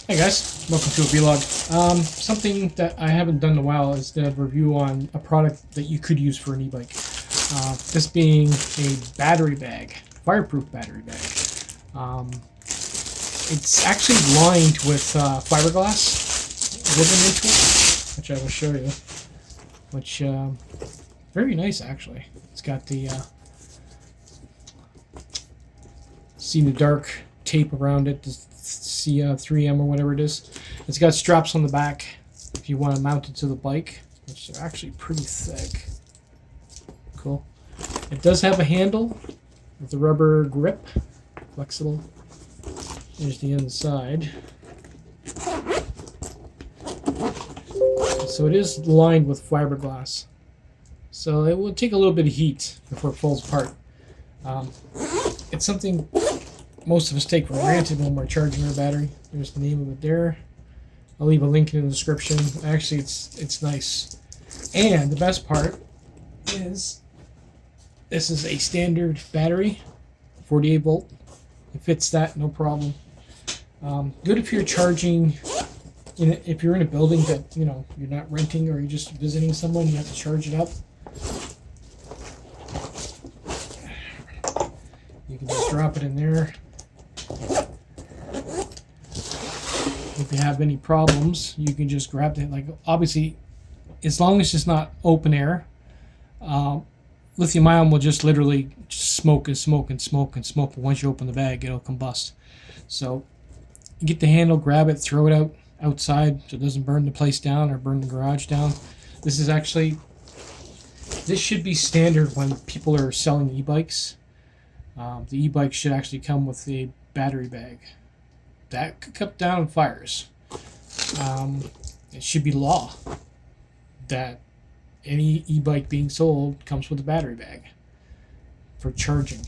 Hey guys, welcome to a vlog. Something that I haven't done in a while is the review on a product that you could use for an e-bike. This being a battery bag, fireproof battery bag. It's actually lined with fiberglass woven into it, which I will show you. Which very nice actually. It's got the see the dark tape around it. See 3M or whatever it is. It's got straps on the back if you want to mount it to the bike, which are actually pretty thick. Cool. It does have a handle with a rubber grip, flexible. Here's the inside. So it is lined with fiberglass. So it will take a little bit of heat before it falls apart. It's something most of us take for granted when we're charging our battery. There's the name of it there. I'll leave a link in the description. Actually, it's nice. And the best part is this is a standard battery, 48 volt. It fits that, no problem. Good if you're charging, if you're in a building that you're not renting or you're just visiting someone, you have to charge it up. You can just drop it in there. If you have any problems, you can just grab it. Like obviously, as long as it's not open air, lithium ion will just literally smoke and smoke and smoke and smoke. But once you open the bag, it'll combust. So you get the handle, grab it, throw it outside so it doesn't burn the place down or burn the garage down. This should be standard when people are selling e-bikes. The e-bike should actually come with a battery bag. That could cut down fires. It should be law that any e-bike being sold comes with a battery bag for charging.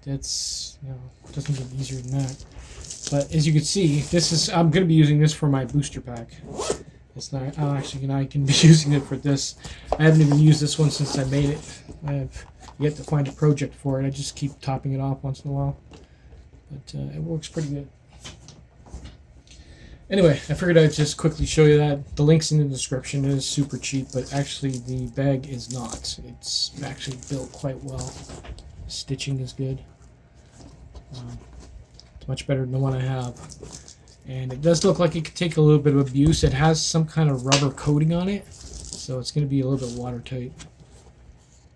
That's doesn't get easier than that. But as you can see, I'm going to be using this for my booster pack. It's not actually I can be using it for this. I haven't even used this one since I made it. I have yet to find a project for it. I just keep topping it off once in a while. But it works pretty good. Anyway, I figured I'd just quickly show you that. The link's in the description. It is super cheap, but actually the bag is not. It's actually built quite well. Stitching is good. It's much better than the one I have. And it does look like it could take a little bit of abuse. It has some kind of rubber coating on it, so it's going to be a little bit watertight.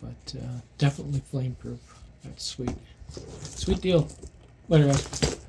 But definitely flame proof. That's sweet. Sweet deal. Later, guys.